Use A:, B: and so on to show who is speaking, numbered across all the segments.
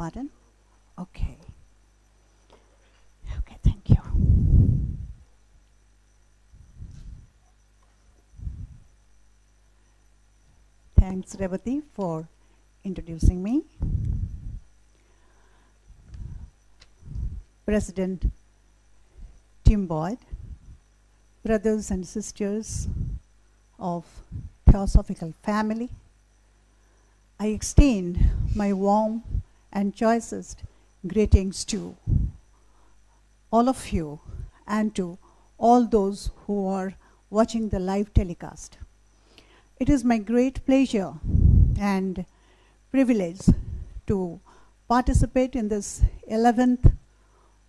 A: Pardon? Okay. Okay, thank you. Thanks, Revathy, for introducing me. President Tim Boyd, brothers and sisters of Theosophical family, I extend my warm and choicest greetings to all of you and to all those who are watching the live telecast. It is my great pleasure and privilege to participate in this 11th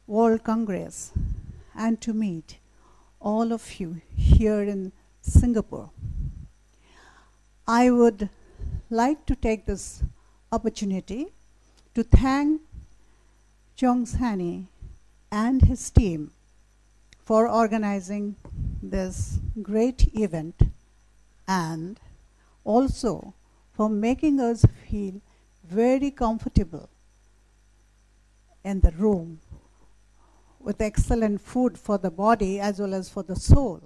A: World Congress and to meet all of you here in Singapore. I would like to take this opportunity to thank Chong Sani and his team for organizing this great event and also for making us feel very comfortable in the room with excellent food for the body as well as for the soul.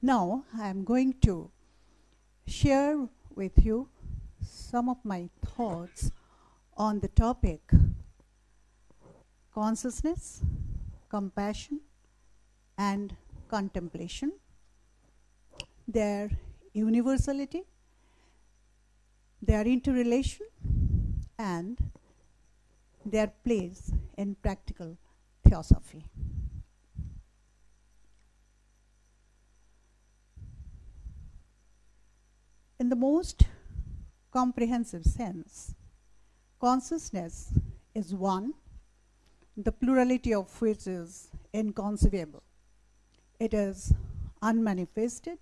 A: Now I am going to share with you some of my thoughts on the topic consciousness, compassion, and contemplation, their universality, their interrelation, and their place in practical theosophy. In the most comprehensive sense, consciousness is one, the plurality of which is inconceivable. It is unmanifested,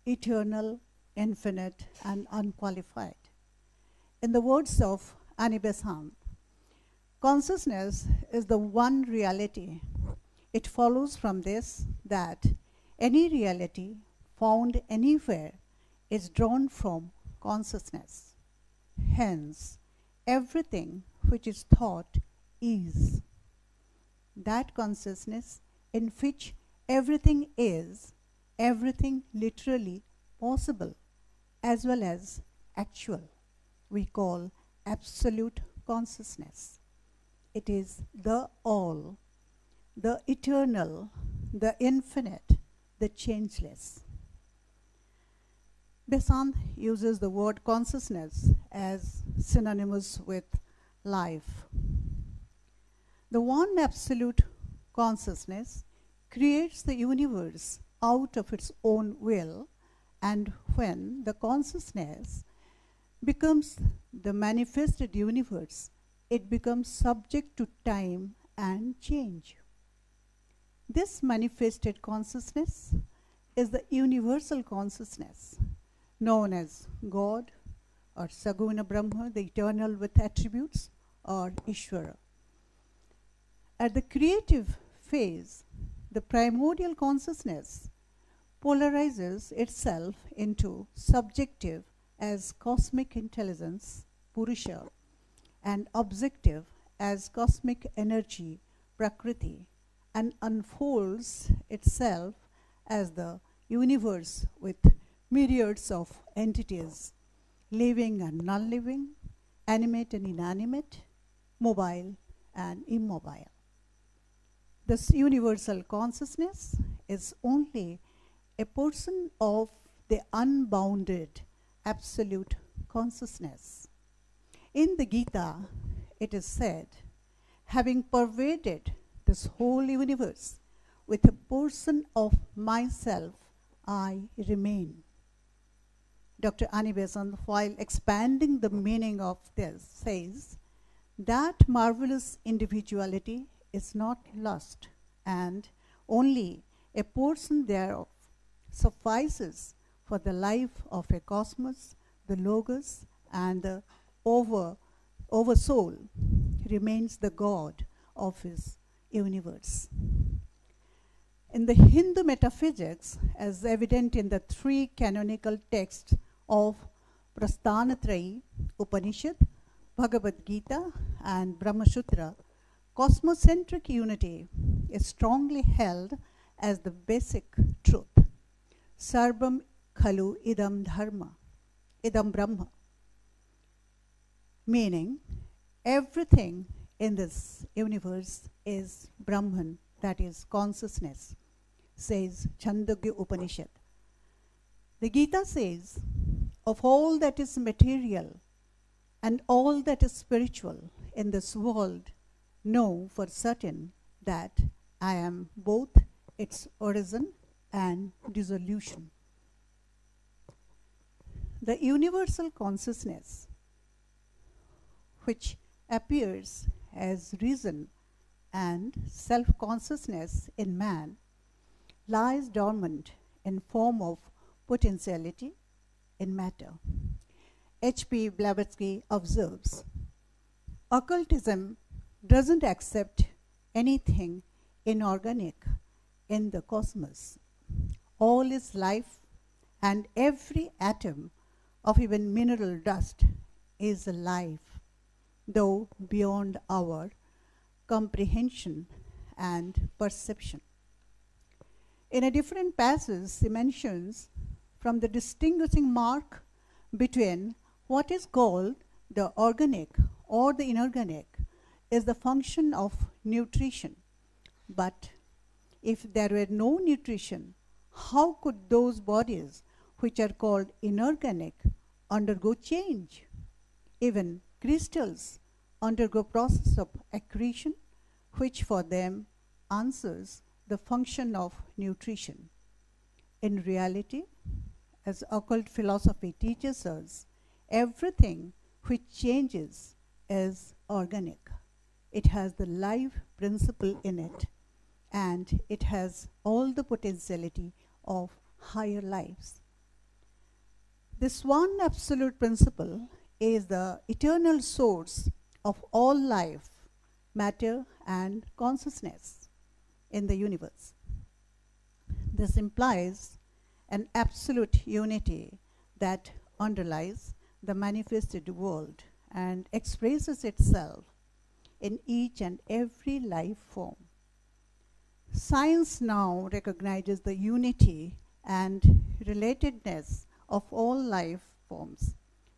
A: eternal, infinite, and unqualified. In the words of Annie Besant, consciousness is the one reality. It follows from this that any reality found anywhere is drawn from consciousness. Hence, everything which is thought is. That consciousness in which everything is, everything literally possible as well as actual, we call absolute consciousness. It is the all, the eternal, the infinite, the changeless. Besant uses the word consciousness as synonymous with life. The one absolute consciousness creates the universe out of its own will, and when the consciousness becomes the manifested universe, it becomes subject to time and change. This manifested consciousness is the universal consciousness, known as God or Saguna Brahma, the eternal with attributes, or Ishvara. At the creative phase, the primordial consciousness polarizes itself into subjective as cosmic intelligence, Purusha, and objective as cosmic energy, Prakriti, and unfolds itself as the universe with myriads of entities, living and non-living, animate and inanimate, mobile and immobile. This universal consciousness is only a portion of the unbounded absolute consciousness. In the Gita, it is said, having pervaded this whole universe with a portion of myself, I remain. Dr. Annie Besant, while expanding the meaning of this, says that marvelous individuality is not lost, and only a portion thereof suffices for the life of a cosmos, the logos, and the oversoul remains the God of his universe. In the Hindu metaphysics, as evident in the three canonical texts of Prasthanatrayi Upanishad, Bhagavad Gita and Brahma Sutra, cosmocentric unity is strongly held as the basic truth. Sarvam khalu idam dharma, idam brahma, meaning everything in this universe is Brahman, that is consciousness, says Chandogya Upanishad. The Gita says, of all that is material and all that is spiritual in this world, know for certain that I am both its origin and dissolution. The universal consciousness, which appears as reason and self-consciousness in man, lies dormant in form of potentiality in matter. H.P. Blavatsky observes, occultism doesn't accept anything inorganic in the cosmos. All is life, and every atom of even mineral dust is alive, though beyond our comprehension and perception. In a different passage, he mentions from the distinguishing mark between what is called the organic or the inorganic is the function of nutrition. But if there were no nutrition, how could those bodies which are called inorganic undergo change? Even crystals undergo process of accretion, which for them answers the function of nutrition. In reality, as occult philosophy teaches us, everything which changes is organic. It has the life principle in it, and it has all the potentiality of higher lives. This one absolute principle is the eternal source of all life, matter, and consciousness in the universe. This implies an absolute unity that underlies the manifested world and expresses itself in each and every life form. Science now recognizes the unity and relatedness of all life forms.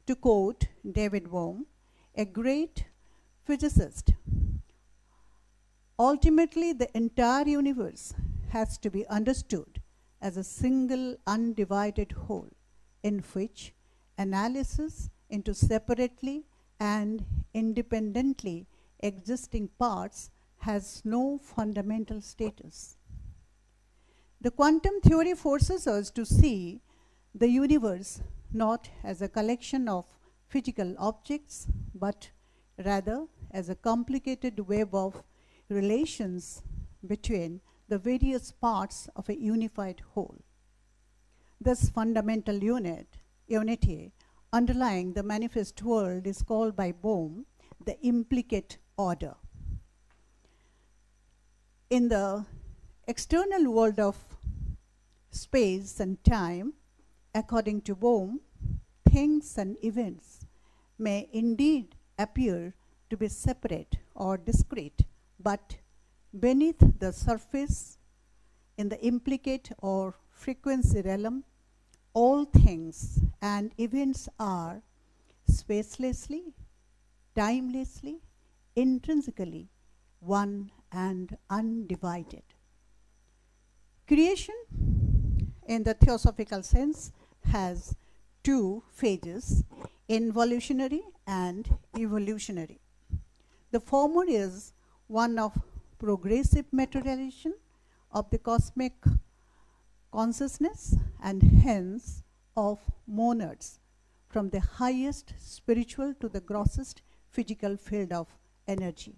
A: To quote David Bohm, a great physicist, ultimately the entire universe has to be understood as a single undivided whole in which analysis into separately and independently existing parts has no fundamental status. The quantum theory forces us to see the universe not as a collection of physical objects, but rather as a complicated web of relations between the various parts of a unified whole. This fundamental unity underlying the manifest world is called by Bohm the implicate order. In the external world of space and time, according to Bohm, things and events may indeed appear to be separate or discrete, but beneath the surface, in the implicate or frequency realm, all things and events are spacelessly, timelessly, intrinsically one and undivided. Creation, in the theosophical sense, has two phases, involutionary and evolutionary. The former is one of progressive materialization of the cosmic consciousness and hence of monads from the highest spiritual to the grossest physical field of energy.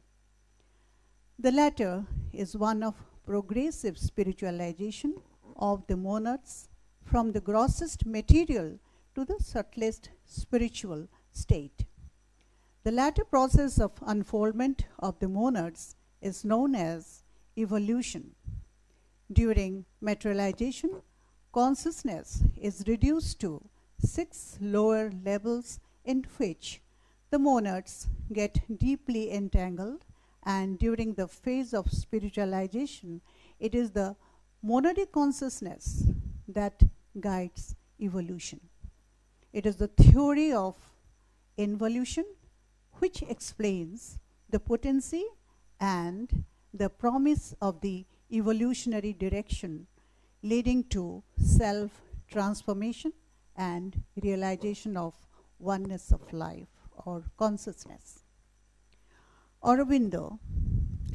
A: The latter is one of progressive spiritualization of the monads from the grossest material to the subtlest spiritual state. The latter process of unfoldment of the monads is known as evolution. During materialization, consciousness is reduced to 6 lower levels in which the monads get deeply entangled, and during the phase of spiritualization, it is the monadic consciousness that guides evolution. It is the theory of involution which explains the potency and the promise of the evolutionary direction leading to self-transformation and realization of oneness of life or consciousness. Aurobindo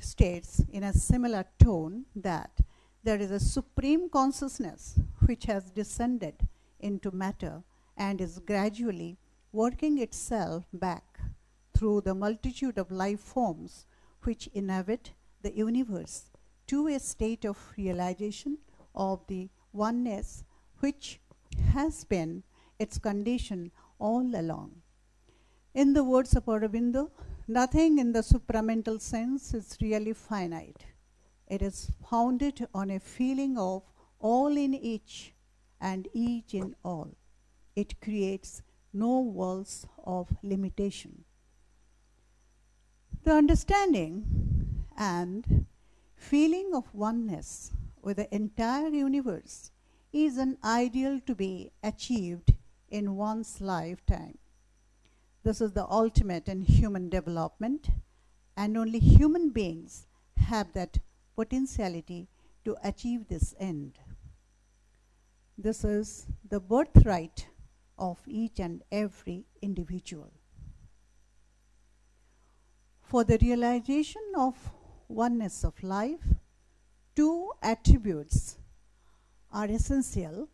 A: states in a similar tone that there is a supreme consciousness which has descended into matter and is gradually working itself back through the multitude of life forms which inhabit the universe to a state of realization of the oneness which has been its condition all along. In the words of Aurobindo, nothing in the supramental sense is really finite. It is founded on a feeling of all in each and each in all. It creates no walls of limitation. The understanding and feeling of oneness with the entire universe is an ideal to be achieved in one's lifetime. This is the ultimate in human development, and only human beings have that potentiality to achieve this end. This is the birthright of each and every individual. For the realization of oneness of life, two attributes are essential: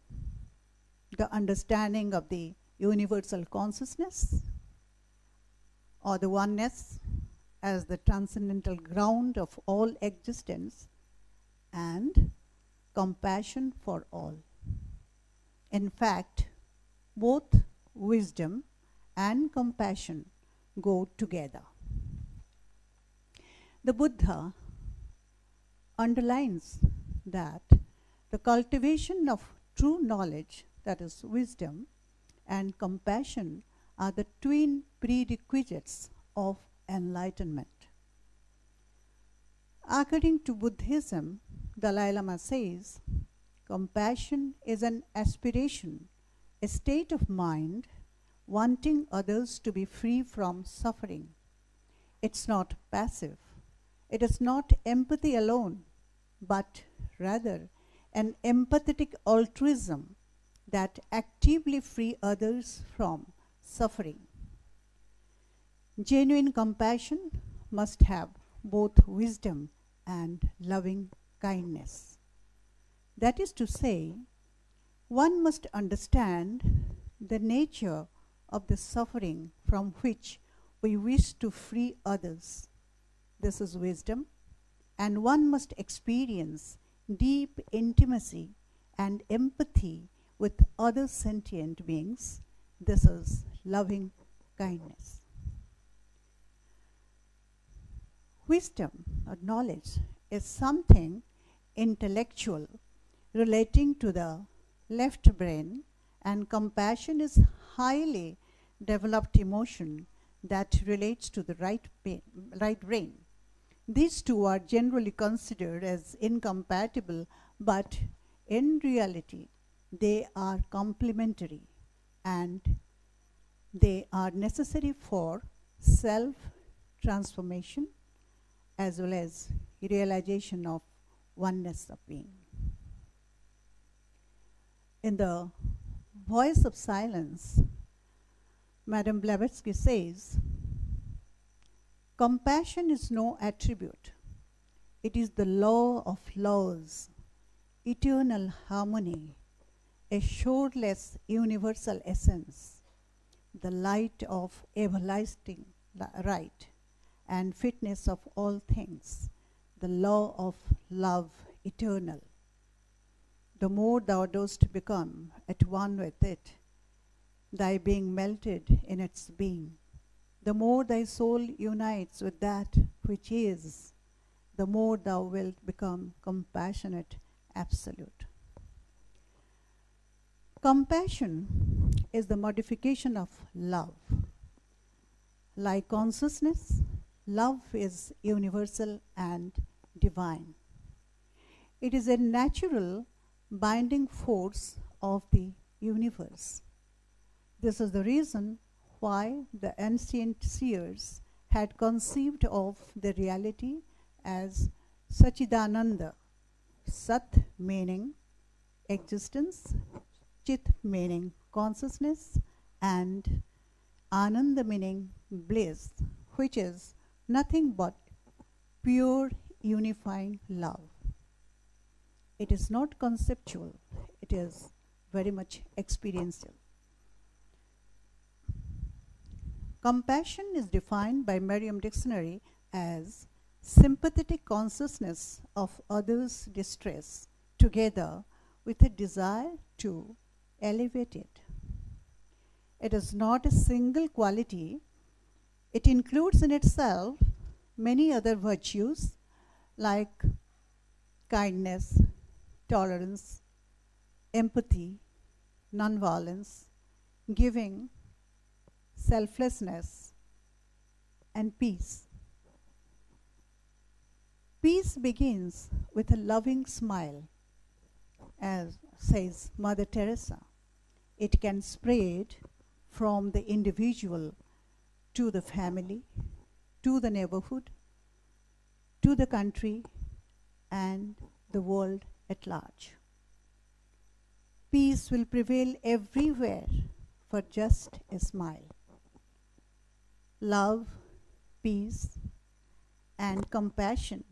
A: the understanding of the universal consciousness or the oneness as the transcendental ground of all existence, and compassion for all. In fact, both wisdom and compassion go together. The Buddha underlines that the cultivation of true knowledge, that is wisdom, and compassion are the twin prerequisites of enlightenment. According to Buddhism, Dalai Lama says, compassion is an aspiration, a state of mind wanting others to be free from suffering. It's not passive. It is not empathy alone, but rather an empathetic altruism that actively frees others from suffering. Genuine compassion must have both wisdom and loving kindness. That is to say, one must understand the nature of the suffering from which we wish to free others. This is wisdom, and one must experience deep intimacy and empathy with other sentient beings. This is loving kindness. Wisdom or knowledge is something intellectual relating to the left brain, and compassion is highly developed emotion that relates to the right brain. These two are generally considered as incompatible, but in reality they are complementary and they are necessary for self-transformation as well as realization of oneness of being. In the Voice of Silence, Madame Blavatsky says, compassion is no attribute. It is the law of laws, eternal harmony, a shoreless universal essence, the light of everlasting right and fitness of all things, the law of love eternal. The more thou dost become at one with it, thy being melted in its being, the more thy soul unites with that which is, the more thou wilt become compassionate absolute. Compassion is the modification of love. Like consciousness, love is universal and divine. It is a natural binding force of the universe. This is the reason why the ancient seers had conceived of the reality as Sachidananda, Sat meaning existence, Chit meaning consciousness, and Ananda meaning bliss, which is nothing but pure unifying love. It is not conceptual, it is very much experiential. Compassion is defined by Merriam Dictionary as sympathetic consciousness of others' distress together with a desire to elevate it. It is not a single quality. It includes in itself many other virtues like kindness, tolerance, empathy, nonviolence, giving, selflessness, and peace. Peace begins with a loving smile, as says Mother Teresa. It can spread from the individual to the family, to the neighborhood, to the country, and the world at large. Peace will prevail everywhere for just a smile. Love, peace, and compassion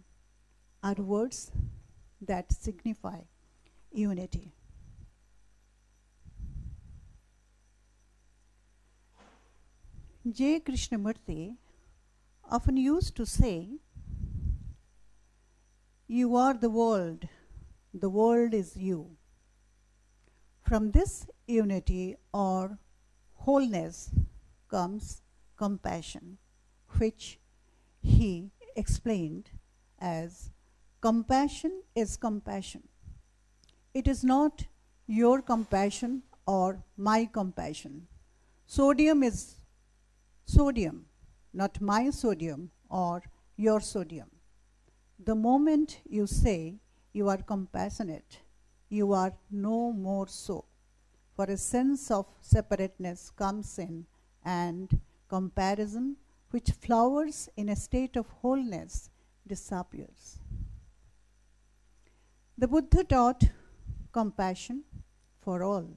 A: are words that signify unity. J. Krishnamurti often used to say, "You are the world is you." From this unity or wholeness comes compassion, which he explained as compassion is compassion. It is not your compassion or my compassion. Sodium is sodium, not my sodium or your sodium. The moment you say you are compassionate, you are no more so, for a sense of separateness comes in and comparison, which flowers in a state of wholeness, disappears. The Buddha taught compassion for all.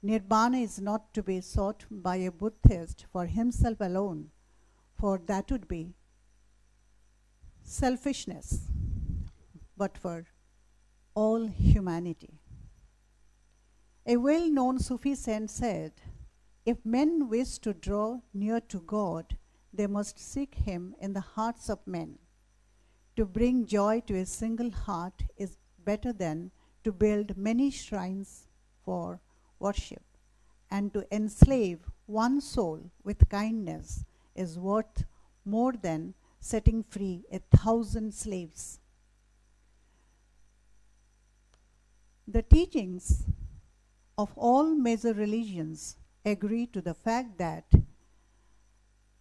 A: Nirvana is not to be sought by a Buddhist for himself alone, for that would be selfishness, but for all humanity. A well-known Sufi saint said, "If men wish to draw near to God, they must seek him in the hearts of men. To bring joy to a single heart is better than to build many shrines for worship, and to enslave one soul with kindness is worth more than setting free 1,000 slaves." The teachings of all major religions agree to the fact that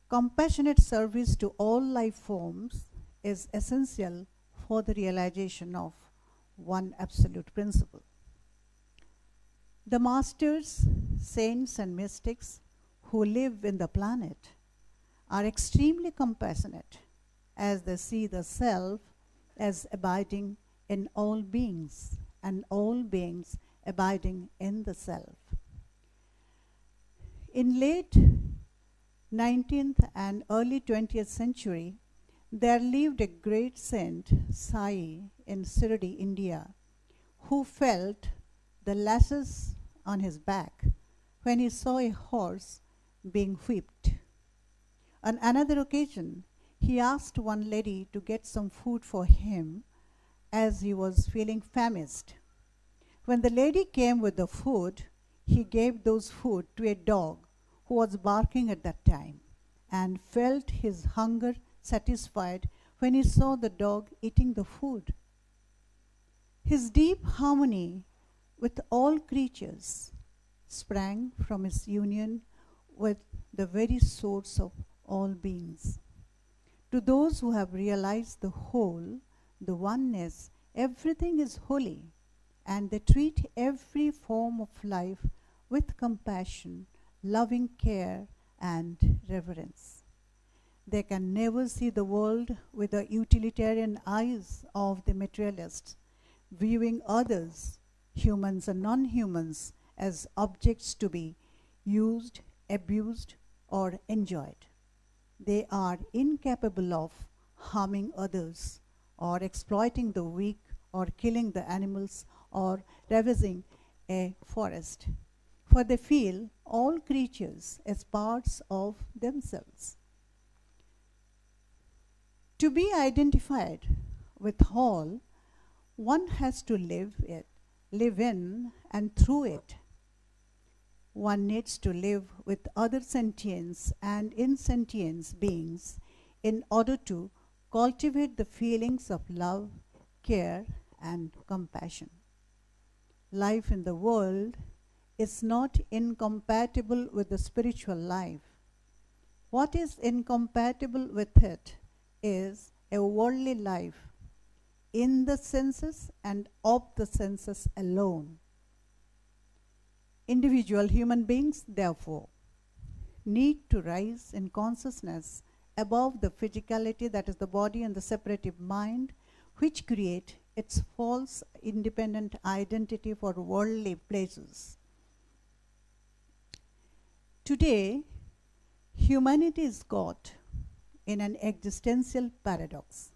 A: compassionate service to all life forms is essential for the realization of one absolute principle. The masters, saints, and mystics who live in the planet are extremely compassionate, as they see the self as abiding in all beings and all beings abiding in the self. In late 19th and early 20th century, there lived a great saint, Sai, in Shirdi, India, who felt the lashes on his back when he saw a horse being whipped. On another occasion, he asked one lady to get some food for him as he was feeling famished. When the lady came with the food, he gave those food to a dog who was barking at that time, and felt his hunger satisfied when he saw the dog eating the food. His deep harmony with all creatures sprang from his union with the very source of all beings. To those who have realized the whole, the oneness, everything is holy, and they treat every form of life with compassion, loving care, and reverence. They can never see the world with the utilitarian eyes of the materialists, viewing others, humans and non-humans, as objects to be used, abused, or enjoyed. They are incapable of harming others, or exploiting the weak, or killing the animals, or ravaging a forest. For they feel all creatures as parts of themselves. To be identified with all, one has to live in and through it. One needs to live with other sentients and insentient beings in order to cultivate the feelings of love, care, and compassion. Life in the world is not incompatible with the spiritual life. What is incompatible with it is a worldly life in the senses and of the senses alone. Individual human beings, therefore, need to rise in consciousness above the physicality, that is the body, and the separative mind, which create its false independent identity for worldly pleasures. Today, humanity is caught in an existential paradox.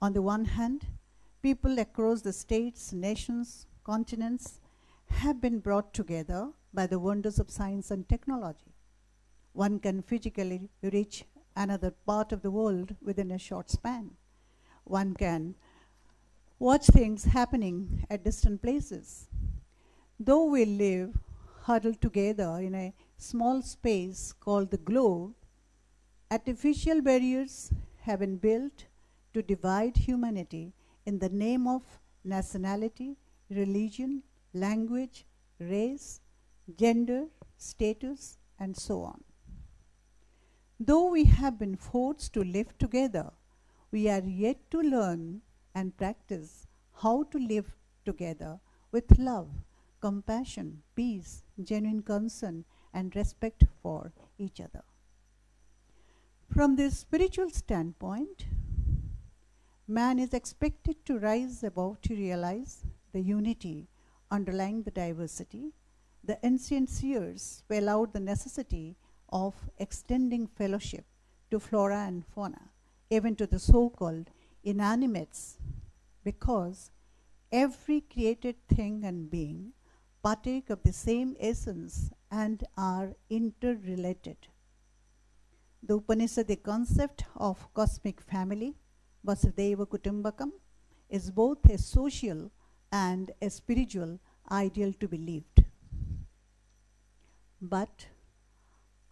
A: On the one hand, people across the states, nations, continents have been brought together by the wonders of science and technology. One can physically reach another part of the world within a short span. One can watch things happening at distant places. Though we live huddled together in a small space called the globe, artificial barriers have been built to divide humanity in the name of nationality, religion, language, race, gender, status, and so on. Though we have been forced to live together, we are yet to learn and practice how to live together with love, compassion, peace, genuine concern, and respect for each other. From this spiritual standpoint, man is expected to rise above to realize the unity underlying the diversity. The ancient seers spell out the necessity of extending fellowship to flora and fauna, even to the so-called inanimates, because every created thing and being partake of the same essence and are interrelated. The Upanishadic concept of cosmic family, Vasudhaiva Kutumbakam, is both a social and a spiritual ideal to be lived. But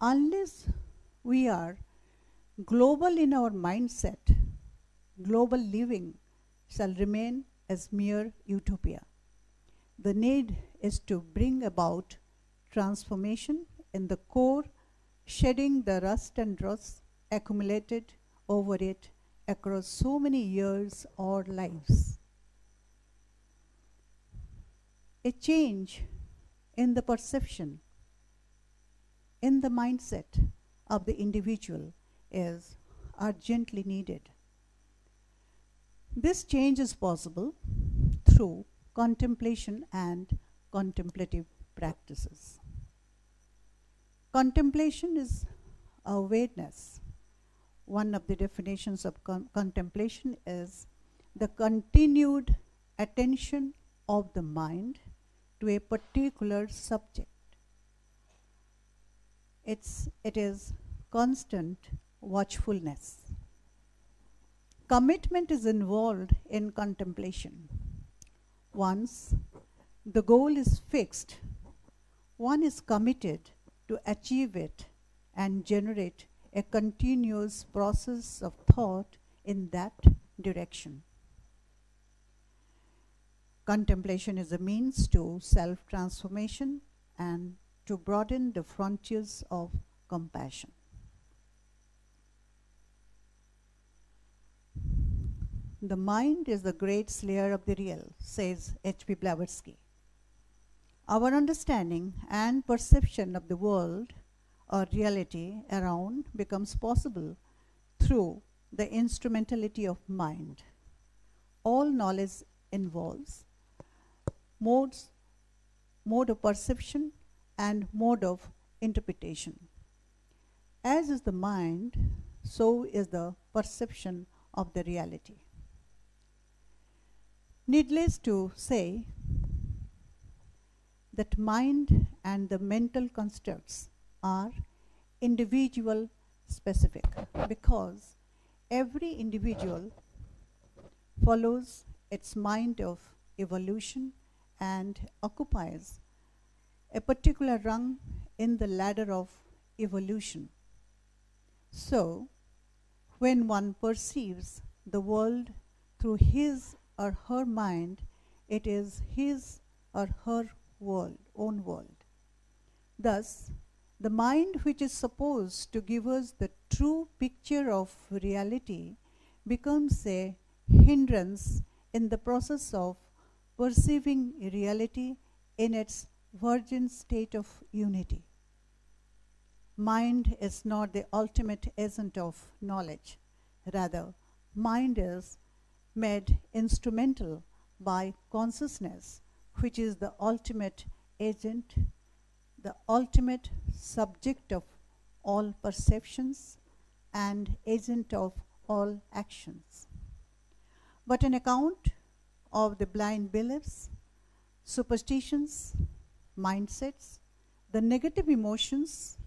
A: unless we are global in our mindset, global living shall remain as mere utopia. The need is to bring about transformation in the core, shedding the rust and rust accumulated over it across so many years or lives. A change in the perception, in the mindset of the individual is urgently needed. This change is possible through contemplation and contemplative practices. Contemplation is awareness. One of the definitions of contemplation is the continued attention of the mind to a particular subject. It is constant watchfulness. Commitment is involved in contemplation. Once the goal is fixed, one is committed to achieve it and generate a continuous process of thought in that direction. Contemplation is a means to self-transformation and to broaden the frontiers of compassion. the mind is the great slayer of the real, says H.P. Blavatsky. Our understanding and perception of the world or reality around becomes possible through the instrumentality of mind. All knowledge involves mode of perception and mode of interpretation. As is the mind, so is the perception of the reality. Needless to say that mind and the mental constructs are individual specific, because every individual follows its mind of evolution and occupies a particular rung in the ladder of evolution. So, when one perceives the world through his or her mind, it is his or her world, own world. Thus, the mind, which is supposed to give us the true picture of reality, becomes a hindrance in the process of perceiving reality in its virgin state of unity. Mind is not the ultimate agent of knowledge. Rather, mind is made instrumental by consciousness, which is the ultimate agent, the ultimate subject of all perceptions and agent of all actions. But on account of the blind beliefs, superstitions, mindsets, the negative emotions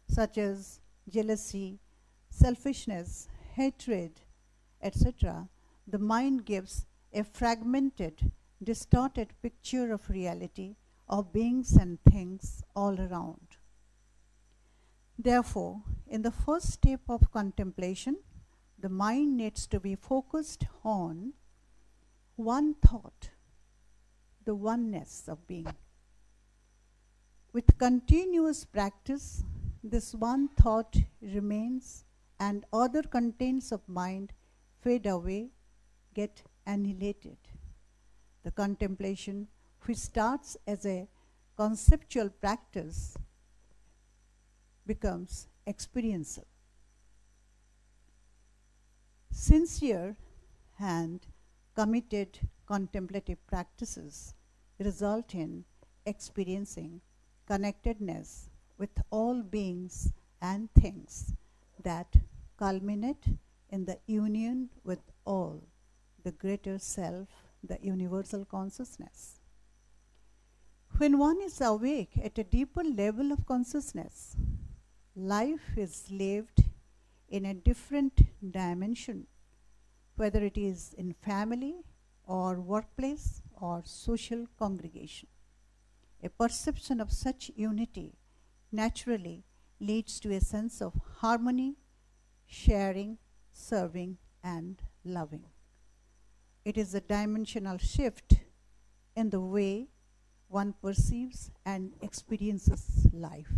A: such as jealousy, selfishness, hatred, etc., the mind gives a fragmented, distorted picture of reality, of beings and things all around. Therefore, in the first step of contemplation, the mind needs to be focused on one thought, the oneness of being. With continuous practice, this one thought remains and other contents of mind fade away, get annihilated. The contemplation, which starts as a conceptual practice, becomes experiential. Sincere and committed contemplative practices result in experiencing connectedness with all beings and things that culminate in the union with all, the greater self, the universal consciousness. When one is awake at a deeper level of consciousness, life is lived in a different dimension, whether it is in family or workplace or social congregation. A perception of such unity naturally leads to a sense of harmony, sharing, serving, and loving. It is a dimensional shift in the way one perceives and experiences life.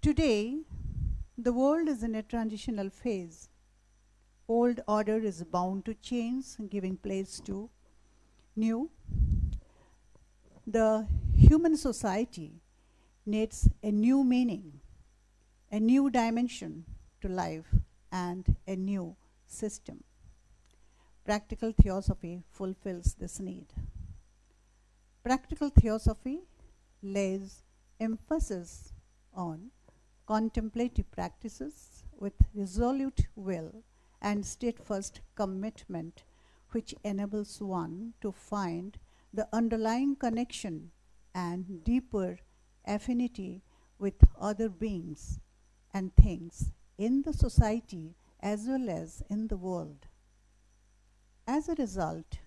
A: Today, the world is in a transitional phase. Old order is bound to change, giving place to new. The human society needs a new meaning, a new dimension to life, and a new system. Practical theosophy fulfills this need. Practical theosophy lays emphasis on contemplative practices with resolute will and steadfast commitment, which enables one to find the underlying connection and deeper affinity with other beings and things in the society as well as in the world. As a result,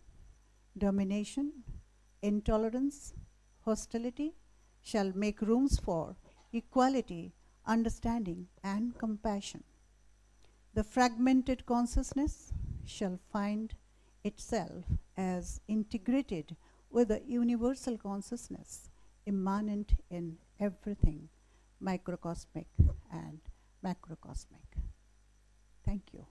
A: domination, intolerance, hostility shall make rooms for equality, understanding, and compassion. The fragmented consciousness shall find itself as integrated with the universal consciousness immanent in everything, microcosmic and macrocosmic. Thank you.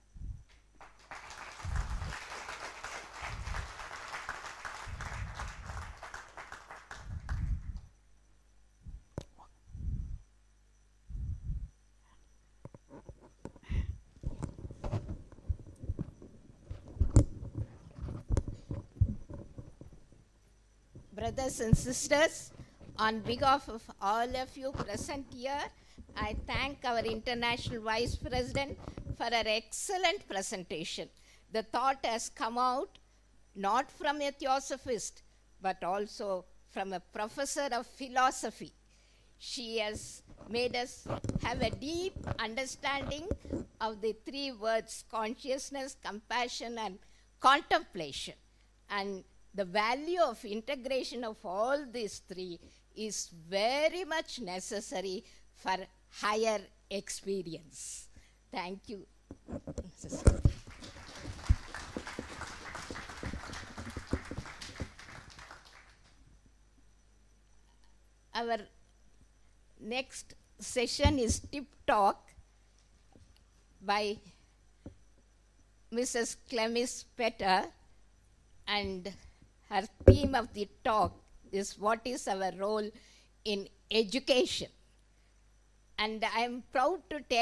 B: brothers and sisters, on behalf of all of you present here, I thank our International Vice President for her excellent presentation. The thought has come out not from a theosophist, but also from a professor of philosophy. She has made us have a deep understanding of the three words: consciousness, compassion, and contemplation. And the value of integration of all these three is very much necessary for higher experience. Thank you. Our next session is Tip Talk by Mrs. Clemis Petter, and her theme of the talk is what is our role in education. And I am proud to tell